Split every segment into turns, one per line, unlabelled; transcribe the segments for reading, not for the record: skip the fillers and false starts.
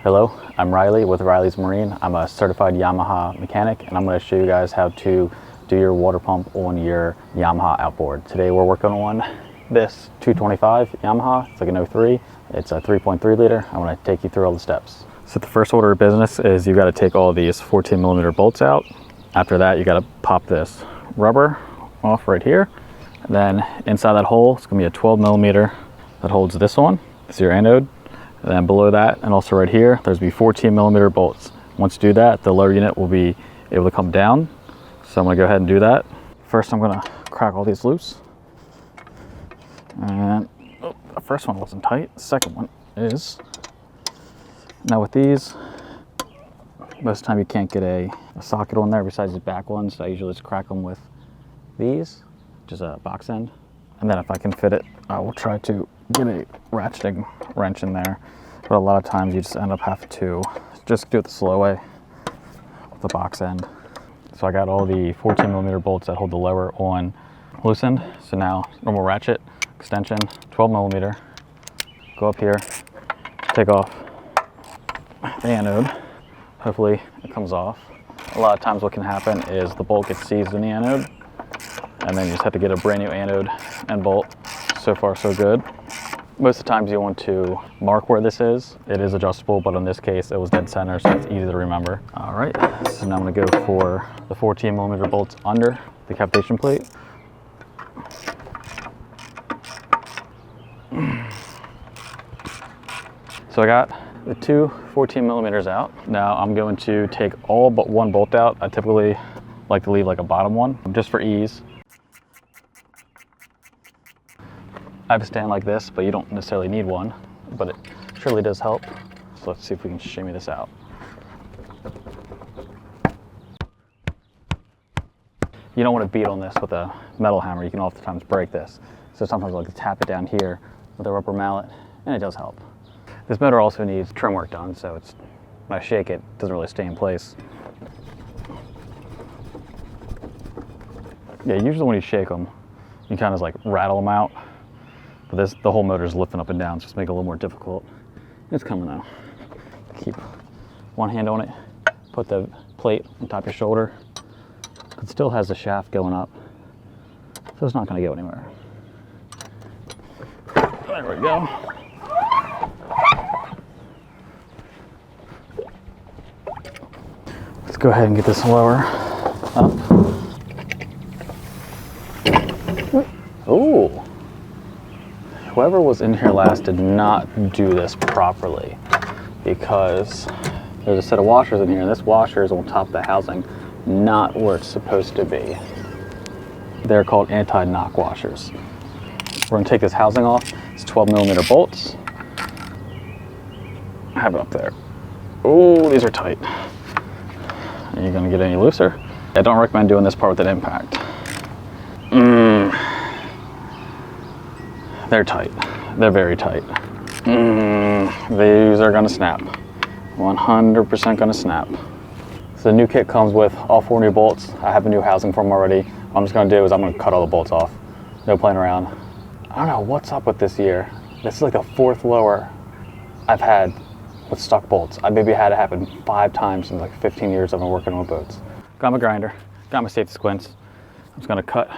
Hello, I'm Riley with Riley's Marine. I'm a certified Yamaha mechanic, and I'm going to show you guys how to do your water pump on your Yamaha Outboard. Today we're working on this 225 Yamaha. It's like an 03. It's a 3.3 liter. I'm going to take you through all the steps. So the first order of business is you got to take all these 14 millimeter bolts out. After that, you got to pop this rubber off right here. And then inside that hole, it's going to be a 12 millimeter that holds this on. This is your anode. And then below that, and also right here, there's be 14 millimeter bolts. Once you do that, the lower unit will be able to come down. So I'm gonna go ahead and do that. First, I'm gonna crack all these loose. And the first one wasn't tight, the second one is. Now with these, most of the time you can't get a socket on there besides the back ones. So I usually just crack them with these, which is a box end. And then if I can fit it, I will try to get a ratcheting wrench in there. But a lot of times you just end up having to just do it the slow way with the box end. So I got all the 14 millimeter bolts that hold the lower on loosened. So now normal ratchet, extension, 12 millimeter, go up here, take off the anode. Hopefully it comes off. A lot of times what can happen is the bolt gets seized in the anode, and then you just have to get a brand new anode and bolt. So far so good. Most of the times you want to mark where this is. It is adjustable, but in this case it was dead center, so it's easy to remember. All right, so now I'm gonna go for the 14 millimeter bolts under the cavitation plate. So I got the two 14 millimeters out. Now I'm going to take all but one bolt out. I typically like to leave like a bottom one, just for ease. I have a stand like this, but you don't necessarily need one, but it surely does help. So let's see if we can shimmy this out. You don't want to beat on this with a metal hammer. You can oftentimes break this. So sometimes I like to tap it down here with a rubber mallet, and it does help. This motor also needs trim work done, so it's when I shake it, it doesn't really stay in place. Yeah, usually when you shake them, you kind of like rattle them out. But the whole motor is lifting up and down, so it's making it a little more difficult. It's coming though. Keep one hand on it, put the plate on top of your shoulder. It still has the shaft going up, so it's not going to go anywhere. There we go. Let's go ahead and get this lower up. Ooh. Whoever was in here last did not do this properly, because there's a set of washers in here, and this washer is on top of the housing, not where it's supposed to be. They're called anti-knock washers. We're gonna take this housing off. It's 12 millimeter bolts. I have it up there. Oh, these are tight. Are you gonna get any looser? I don't recommend doing this part with an impact. They're tight. They're very tight. These are gonna snap. 100% gonna snap. So the new kit comes with all 4 new bolts. I have a new housing for them already. What I'm just gonna do is I'm gonna cut all the bolts off. No playing around. I don't know what's up with this year. This is like the 4th lower I've had with stuck bolts. I maybe had it happen 5 times in like 15 years I've been working on boats. Got my grinder, got my safety squints. I'm just gonna cut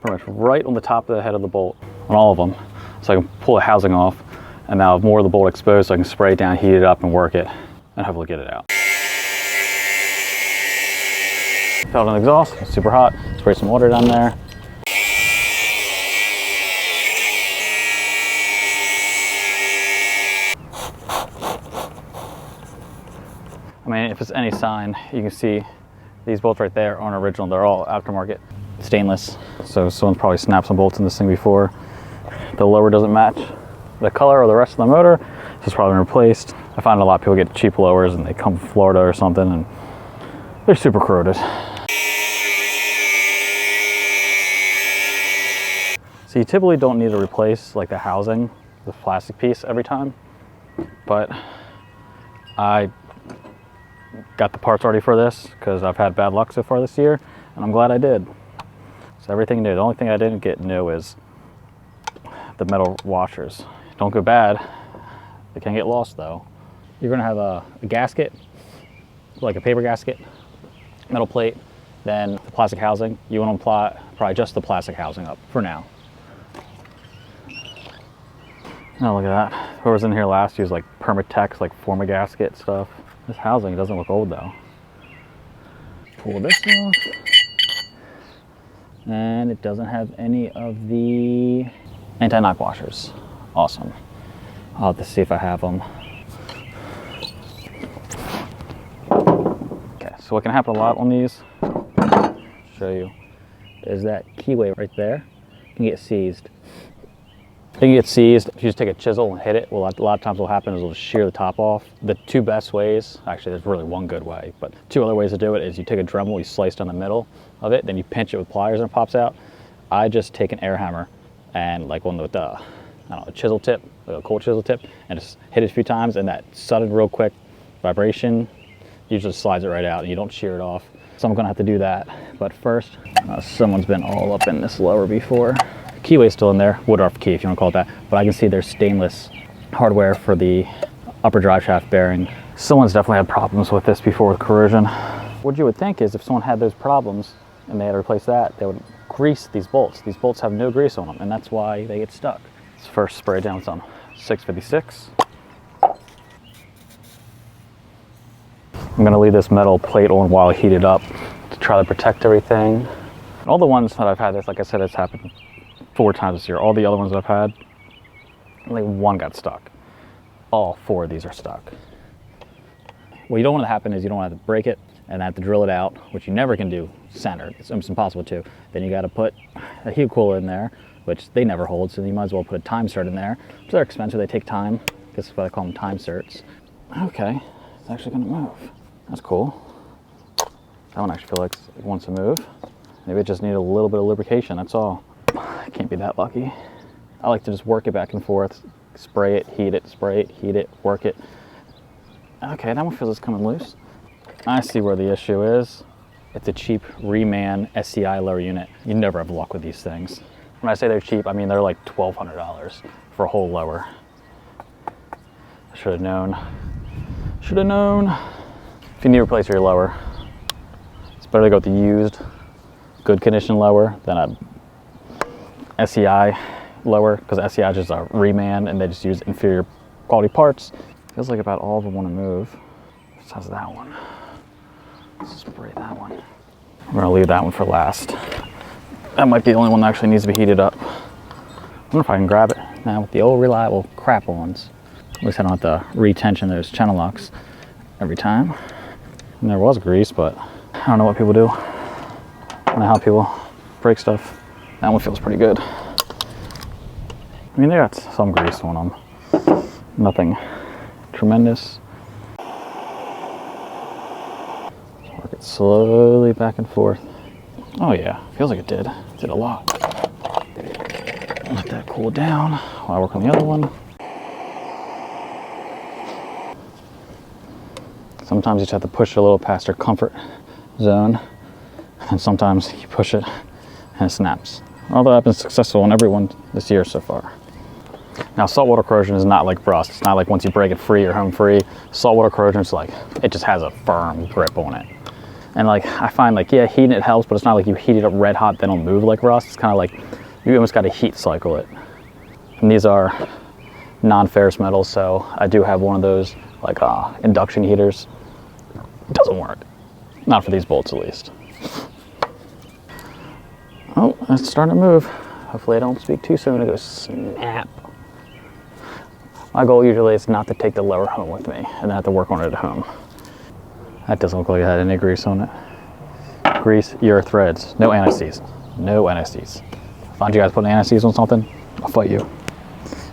pretty much right on the top of the head of the bolt on all of them, so I can pull the housing off, and now have more of the bolt exposed so I can spray it down, heat it up, and work it, and hopefully get it out. Felt an exhaust, it's super hot, spray some water down there. I mean, if it's any sign, you can see these bolts right there aren't original, they're all aftermarket. Stainless, so someone's probably snapped some bolts in this thing before. The lower doesn't match the color or the rest of the motor, so it's probably been replaced. I find a lot of people get cheap lowers and they come from Florida or something, and they're super corroded. So you typically don't need to replace like the housing, the plastic piece every time, but I got the parts already for this because I've had bad luck so far this year, and I'm glad I did. So everything new. The only thing I didn't get new is the metal washers. Don't go bad. They can get lost though. you're gonna have a gasket, like a paper gasket, metal plate, then the plastic housing. You want to apply probably just the plastic housing up for now. Oh, look at that. Whoever's in here last used like Permatex, like Formagasket stuff. This housing doesn't look old though. Pull this off. And it doesn't have any of the anti-knock washers. Awesome. I'll have to see if I have them. Okay, so what can happen a lot on these, show you, is that keyway right there can get seized. If you get seized, if you just take a chisel and hit it, well, a lot of times what will happen is it'll shear the top off. The two best ways, actually there's really one good way, but two other ways to do it is you take a Dremel, you slice down the middle of it, then you pinch it with pliers and it pops out. I just take an air hammer and like one with I don't know, a chisel tip, a cold chisel tip, and just hit it a few times, and that sudden real quick vibration usually slides it right out and you don't shear it off. So I'm gonna have to do that. But first, someone's been all up in this lower before. Keyway's still in there, Woodruff key if you wanna call it that, but I can see there's stainless hardware for the upper drive shaft bearing. Someone's definitely had problems with this before with corrosion. What you would think is if someone had those problems and they had to replace that, they would grease these bolts. These bolts have no grease on them, and that's why they get stuck. Let's first spray down some 656. I'm gonna leave this metal plate on while heated up to try to protect everything. All the ones that I've had this, like I said, it's happened 4 times this year. All the other ones that I've had, only one got stuck. All 4 of these are stuck. What you don't want to happen is you don't want to have to break it and have to drill it out, which you never can do centered. It's impossible to. Then you got to put a heat cooler in there, which they never hold, so you might as well put a time cert in there. So they're expensive, they take time. This is what I call them, time certs. Okay, it's actually gonna move. That's cool. That one actually feels like it wants to move. Maybe it just needed a little bit of lubrication, that's all. I can't be that lucky. I like to just work it back and forth, spray it, heat it, work it. Okay, that one feels it's coming loose. I see where the issue is. It's a cheap Reman SCI lower unit. You never have luck with these things. When I say they're cheap, I mean they're like $1,200 for a whole lower. I should have known. Should have known. If you need to replace your lower, it's better to go with the used, good condition lower than a SCI lower, because SCI is just a Reman and they just use inferior quality parts. Feels like about all of them want to move. Besides that one. Let's spray that one. I'm gonna leave that one for last. That might be the only one that actually needs to be heated up. I wonder if I can grab it now with the old reliable crap ones. At least I don't have to retension those channel locks every time. And there was grease, but I don't know what people do. I don't know how people break stuff. That one feels pretty good. I mean, they got some grease on them. Nothing tremendous. Work it slowly back and forth. Oh yeah, feels like it did. It did a lot. Let that cool down while I work on the other one. Sometimes you just have to push it a little past your comfort zone, and sometimes you push it and it snaps. Although I've been successful on every one this year so far. Now, saltwater corrosion is not like rust. It's not like once you break it free or home free. Saltwater corrosion is like, it just has a firm grip on it. And like, I find like, yeah, heating it helps, but it's not like you heat it up red hot, then it'll move like rust. It's kind of like, you almost got to heat cycle it. And these are non-ferrous metals, so I do have one of those like induction heaters. It doesn't work. Not for these bolts, at least. Oh, it's starting to move. Hopefully I don't speak too soon. It goes snap. My goal usually is not to take the lower home with me and then have to work on it at home. That doesn't look like it had any grease on it. Grease your threads. No anti-seize. No anti-seize. Find you guys putting anti-seize on something, I'll fight you.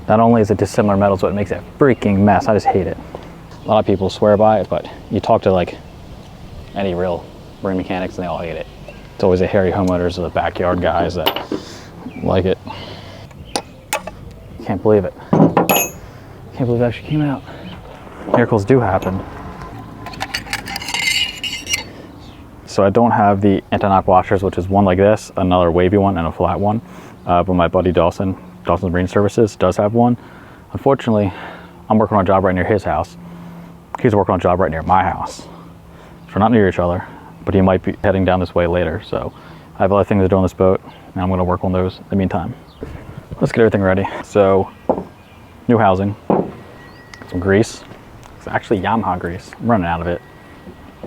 Not only is it dissimilar metals, but it makes a freaking mess. I just hate it. A lot of people swear by it, but you talk to like any real marine mechanics and they all hate it. It's always the hairy homeowners or the backyard guys that like it. Can't believe it. Can't believe it actually came out. Miracles do happen. So I don't have the anti-knock washers, which is one like this, another wavy one, and a flat one. But my buddy Dawson's Marine Services does have one. Unfortunately, I'm working on a job right near his house, He's working on a job right near my house. So we're not near each other, but he might be heading down this way later. So I have other things to do on this boat, and I'm gonna work on those in the meantime. Let's get everything ready. So, new housing, some grease. It's actually Yamaha grease. I'm running out of it.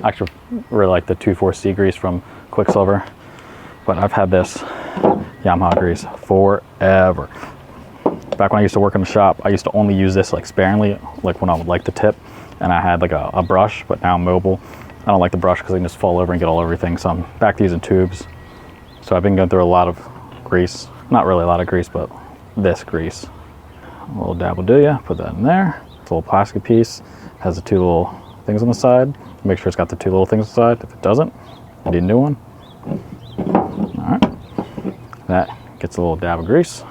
I actually really like the 2,4-C grease from Quicksilver, but I've had this Yamaha grease forever. Back when I used to work in the shop, I used to only use this like sparingly, like when I would like the tip, and I had like a brush, but now I'm mobile. I don't like the brush because I can just fall over and get all everything, so I'm back to using tubes. So I've been going through a lot of grease. Not really a lot of grease, but this grease. A little dab will do ya. Put that in there. It's a little plastic piece. Has the 2 little things on the side. Make sure it's got the 2 little things on the side. If it doesn't, you need a new one. All right. That gets a little dab of grease.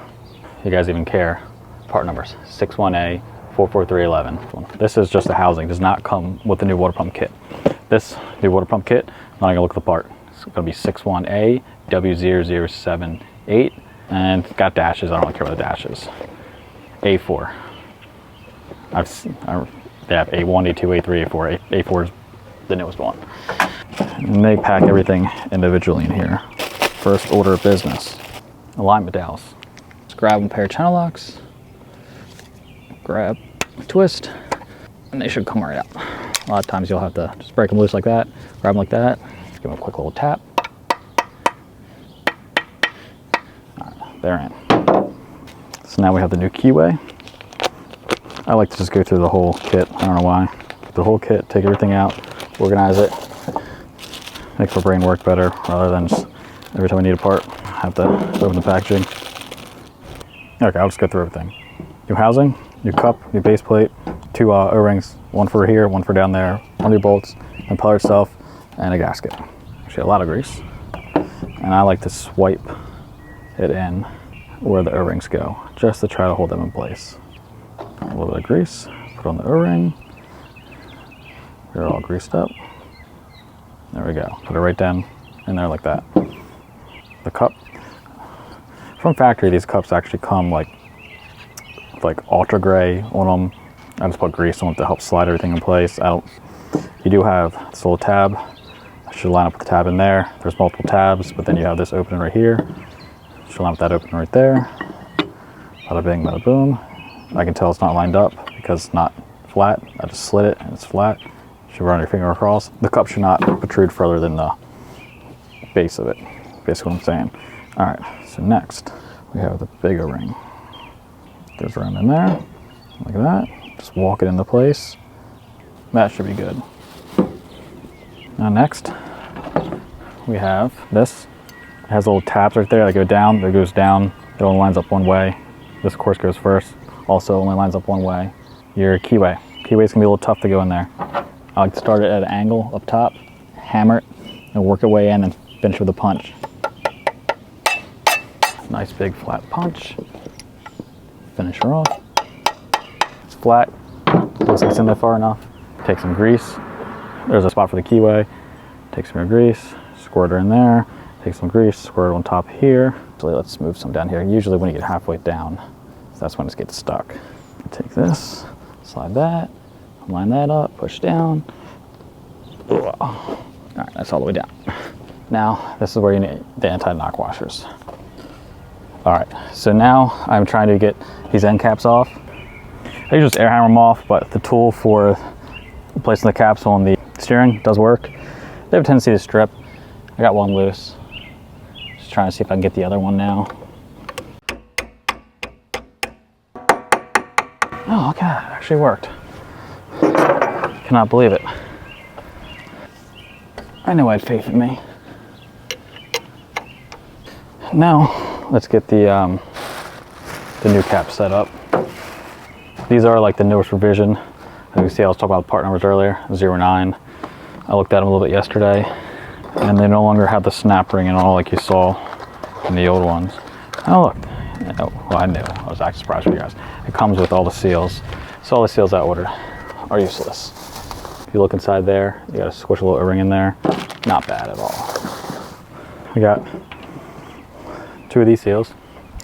You guys even care? Part numbers 61A 44311. This is just the housing. Does not come with the new water pump kit. This new water pump kit, I'm not gonna look at the part. It's gonna be 61A W0078, and it's got dashes. I don't really care what the dash is. A4. They have A1, A2, A3, A4. A4 is the newest one. And they pack everything individually in here. First order of business, alignment dowels. Just grab a pair of channel locks, grab a twist, and they should come right out. A lot of times you'll have to just break them loose like that, grab them like that, give them a quick little tap. All right, they're in. So now we have the new keyway. I like to just go through the whole kit. I don't know why. The whole kit, take everything out, organize it, make my brain work better rather than just every time I need a part, have to open the packaging. Okay, I'll just go through everything. New housing, new cup, new base plate, 2 O-rings, one for here, one for down there, 1 new bolts, impeller itself, and a gasket. Actually, a lot of grease. And I like to swipe it in where the O-rings go, just to try to hold them in place. A little bit of grease, put on the O-ring. They're all greased up. There we go. Put it right down in there like that. The cup. From factory, these cups actually come like ultra gray on them. I just put grease on it to help slide everything in place. You do have this little tab. I should line up with the tab in there. There's multiple tabs, but then you have this opening right here. Should line up that opening right there. Bada bing, bada boom. I can tell it's not lined up because it's not flat. I just slid it and it's flat. You should run your finger across. The cup should not protrude further than the base of it. Basically what I'm saying. All right, so next we have the bigger ring. Goes around in there, like that. Just walk it into place. That should be good. Now next, we have this. It has little tabs right there that go down. That goes down. It only lines up one way. This of course goes first. Also only lines up one way. Your keyway. Keyway's gonna be a little tough to go in there. I like to start it at an angle up top, hammer it, and work your way in and finish with a punch. Nice big flat punch. Finish her off. It's flat. Looks like it's in there far enough. Take some grease. There's a spot for the keyway. Take some more grease, squirt her in there. Take some grease, squirt it on top here. So let's move some down here. Usually when you get halfway down, that's when it gets stuck. Take this, slide that, line that up, push down. All right, that's all the way down. Now, this is where you need the anti-knock washers. All right, so now I'm trying to get these end caps off. I usually just air hammer them off, but the tool for placing the caps on the steering does work. They have a tendency to strip. I got one loose. Just trying to see if I can get the other one now. Oh, okay, it actually worked. Cannot believe it. I knew I had faith in me. Now, let's get the new cap set up. These are like the newest revision. As you can see, I was talking about the part numbers earlier, 09. I looked at them a little bit yesterday, and they no longer have the snap ring and all like you saw in the old ones. Oh look, well I knew, I was actually surprised with you guys. It comes with all the seals. So all the seals I ordered are useless. If you look inside there, you got a squish a little O-ring in there. Not bad at all. We got 2 of these seals,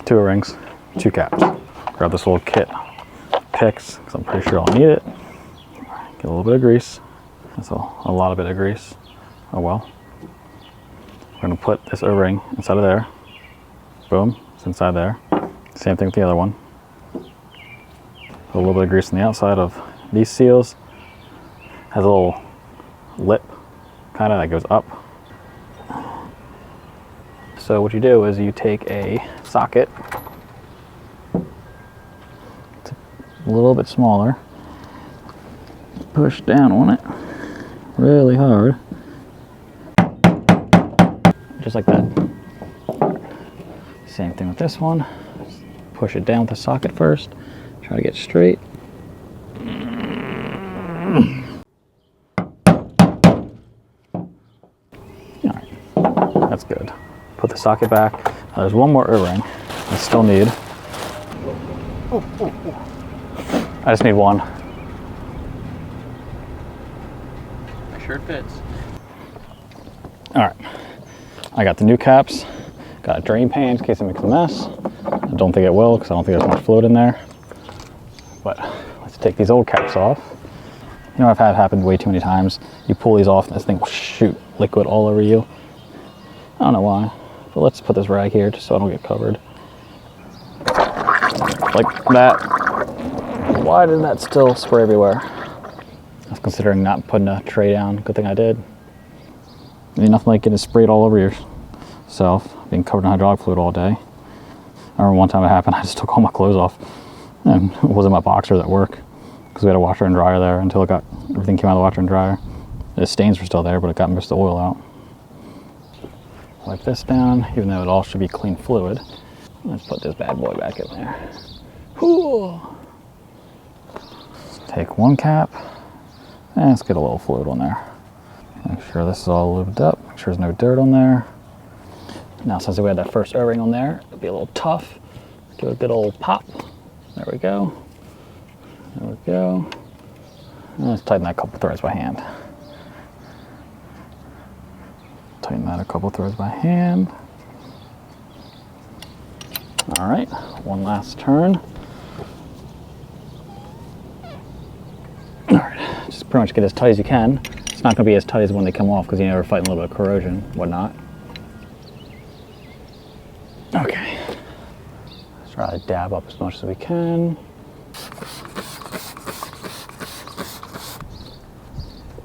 2 O-rings, 2 caps. Grab this little kit picks, because I'm pretty sure I'll need it. Get a little bit of grease. That's a lot of bit of grease. Oh well. We're gonna put this O-ring inside of there. Boom, it's inside there. Same thing with the other one. Put a little bit of grease on the outside of these seals. Has a little lip, kind of, that goes up. So what you do is you take a socket, it's a little bit smaller, push down on it really hard, just like that. Same thing with this one. Push it down with the socket first, try to get straight. Alright, that's good. Put the socket back. There's one more O-ring I still need. I just need one.
Make sure it fits.
Alright, I got the new caps. Got a drain pan in case it makes a mess. I don't think it will because I don't think there's much fluid in there. But let's take these old caps off. You know, I've had it happen way too many times. You pull these off and this thing will shoot liquid all over you. I don't know why, but let's put this rag here just so I don't get covered. Like that. Why did that still spray everywhere? I was considering not putting a tray down. Good thing I did. I mean, nothing like getting sprayed all over yourself, being covered in hydraulic fluid all day. I remember one time it happened, I just took all my clothes off. And it wasn't my boxers at work, because we had a washer and dryer there until everything came out of the washer and dryer. The stains were still there, but it got most of the oil out. Wipe this down, even though it all should be clean fluid. Let's put this bad boy back in there. Whew. Take one cap, and let's get a little fluid on there. Make sure this is all lubed up, make sure there's no dirt on there. Now, since we had that first O-ring on there, it'll be a little tough. Give it a good old pop. There we go. There we go. And let's tighten that a couple threads by hand. Tighten that a couple threads by hand. All right, one last turn. All right, just pretty much get as tight as you can. It's not gonna be as tight as when they come off because you know we're fighting a little bit of corrosion, whatnot. Okay, let's try to dab up as much as we can.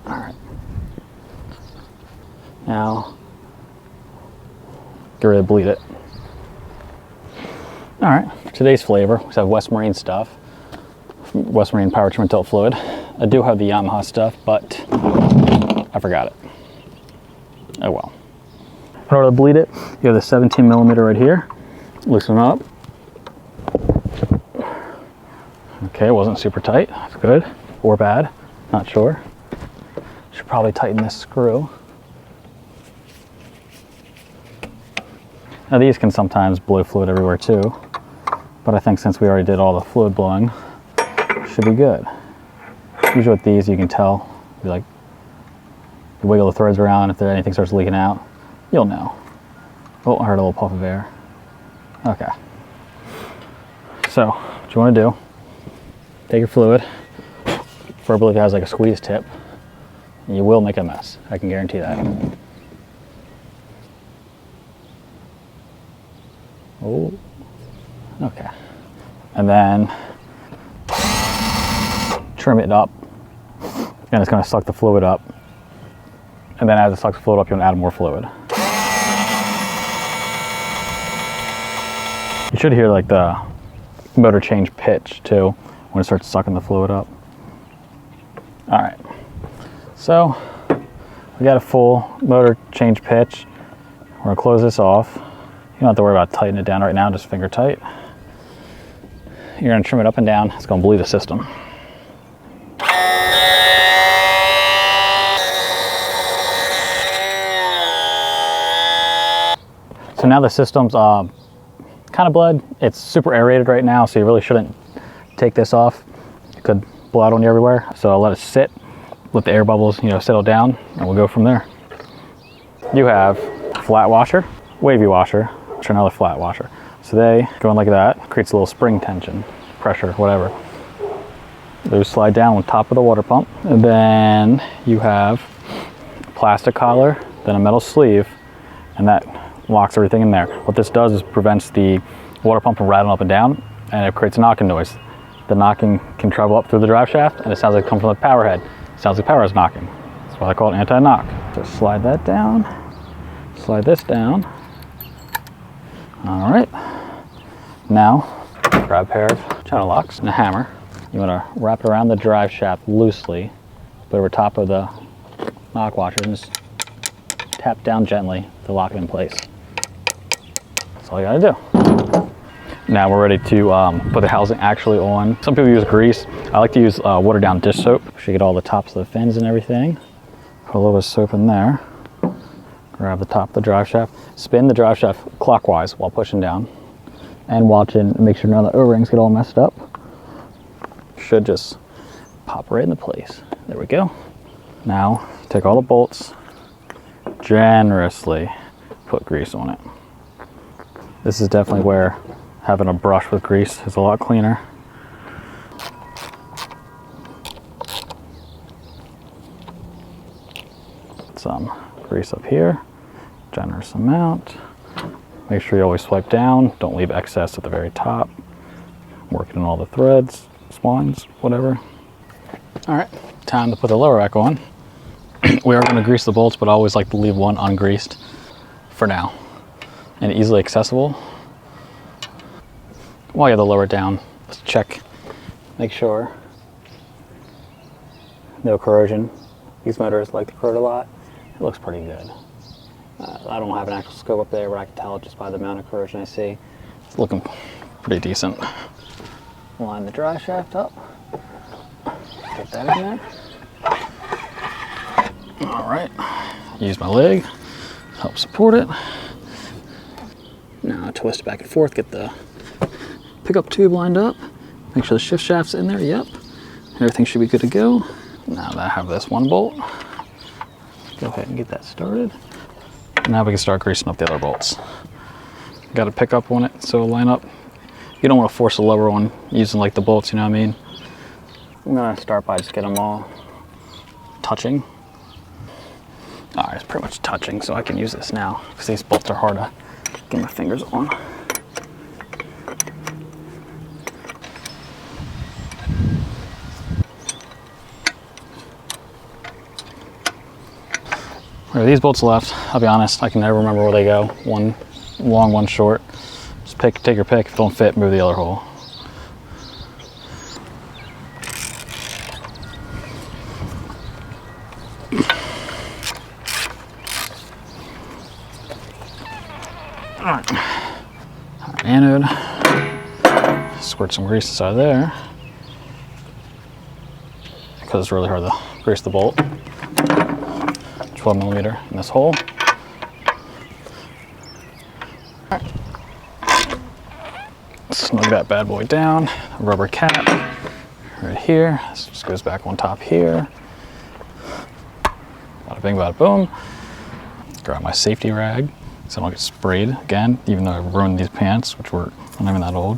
All right. Now, get ready to bleed it. All right, for today's flavor, we have West Marine stuff. West Marine power trim tilt fluid. I do have the Yamaha stuff, but I forgot it. Oh well. In order to bleed it, you have the 17 millimeter right here. Loosen it up. Okay, it wasn't super tight. That's good or bad, not sure. Should probably tighten this screw. Now these can sometimes blow fluid everywhere too, but I think since we already did all the fluid blowing, should be good. Usually with these you can tell, you wiggle the threads around, if anything starts leaking out, you'll know. Oh, I heard a little puff of air. Okay. So, what you want to do, take your fluid, preferably if it has like a squeeze tip, and you will make a mess. I can guarantee that. Oh, okay. And then trim it up, and it's going to suck the fluid up. And then as it sucks the fluid up, you want to add more fluid. You should hear like the motor change pitch too when it starts sucking the fluid up. All right, so we got a full motor change pitch. We're gonna close this off. You don't have to worry about tightening it down right now, just finger tight. You're gonna trim it up and down. It's gonna bleed the system. So now the system's kind of bled. It's super aerated right now, so you really shouldn't take this off. It could blow out on you everywhere. So I'll let it sit, let the air bubbles, settle down, and we'll go from there. You have flat washer, wavy washer, which are another flat washer. So they go in like that, creates a little spring tension, pressure, whatever. Those slide down on top of the water pump. And then you have a plastic collar, then a metal sleeve, and that locks everything in there. What this does is prevents the water pump from rattling up and down, and it creates a knocking noise. The knocking can travel up through the drive shaft, and it sounds like it comes from the power head. It sounds like power is knocking. That's why I call it anti-knock. Just slide that down, slide this down. All right. Now, grab a pair of channel locks and a hammer. You want to wrap it around the drive shaft loosely, put it over top of the knock washer, and just tap down gently to lock it in place. That's all you gotta do. Now we're ready to put the housing actually on. Some people use grease. I like to use watered down dish soap. So you get all the tops of the fins and everything. Put a little bit of soap in there. Grab the top of the drive shaft. Spin the drive shaft clockwise while pushing down. And watching, make sure none of the O-rings get all messed up. Should just pop right into place. There we go. Now, take all the bolts, generously put grease on it. This is definitely where having a brush with grease is a lot cleaner. Some grease up here, generous amount. Make sure you always swipe down, don't leave excess at the very top. Working on all the threads, splines, whatever. All right, time to put the lower rack on. We are gonna grease the bolts, but I always like to leave one ungreased for now and easily accessible. While you have the lower down, let's check, make sure no corrosion. These motors like to corrode a lot. It looks pretty good. I don't have an actual scope up there, but I can tell just by the amount of corrosion I see. It's looking pretty decent. Line the drive shaft up. Get that in there. All right, use my leg, help support it. Now I twist it back and forth, get the pickup tube lined up. Make sure the shift shaft's in there, yep. Everything should be good to go. Now that I have this one bolt, go ahead and get that started. Now we can start greasing up the other bolts. Got to pick up on it so it'll line up. You don't want to force the lower one using like the bolts, you know what I mean? I'm gonna start by just getting them all touching. All right, it's pretty much touching, so I can use this now because these bolts are hard to get my fingers on. There are these bolts left. I'll be honest, I can never remember where they go. One long, one short. Just take your pick. If it don't fit, move the other hole. All right. Anode. Squirt some grease inside there because it's really hard to grease the bolt. 12 millimeter in this hole. All right. Snug that bad boy down. A rubber cap right here. This just goes back on top here. Bada bing, bada boom. Grab my safety rag so I don't get sprayed again, even though I ruined these pants, which were not even that old.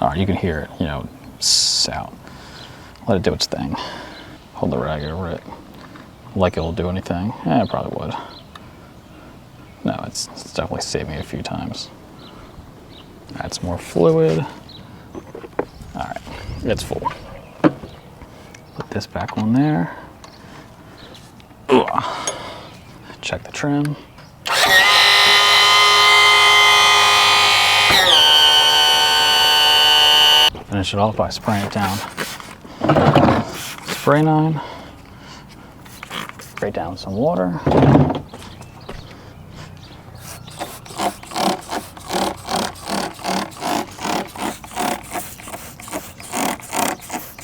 All right, you can hear it, you know, out. Let it do its thing. Hold the rag over it. Like it'll do anything. Yeah, it probably would. No, it's definitely saved me a few times. Add some more fluid. All right, it's full. Put this back on there. Ugh. Check the trim. Finish it off by spraying it down. Spray 9. Spray down some water.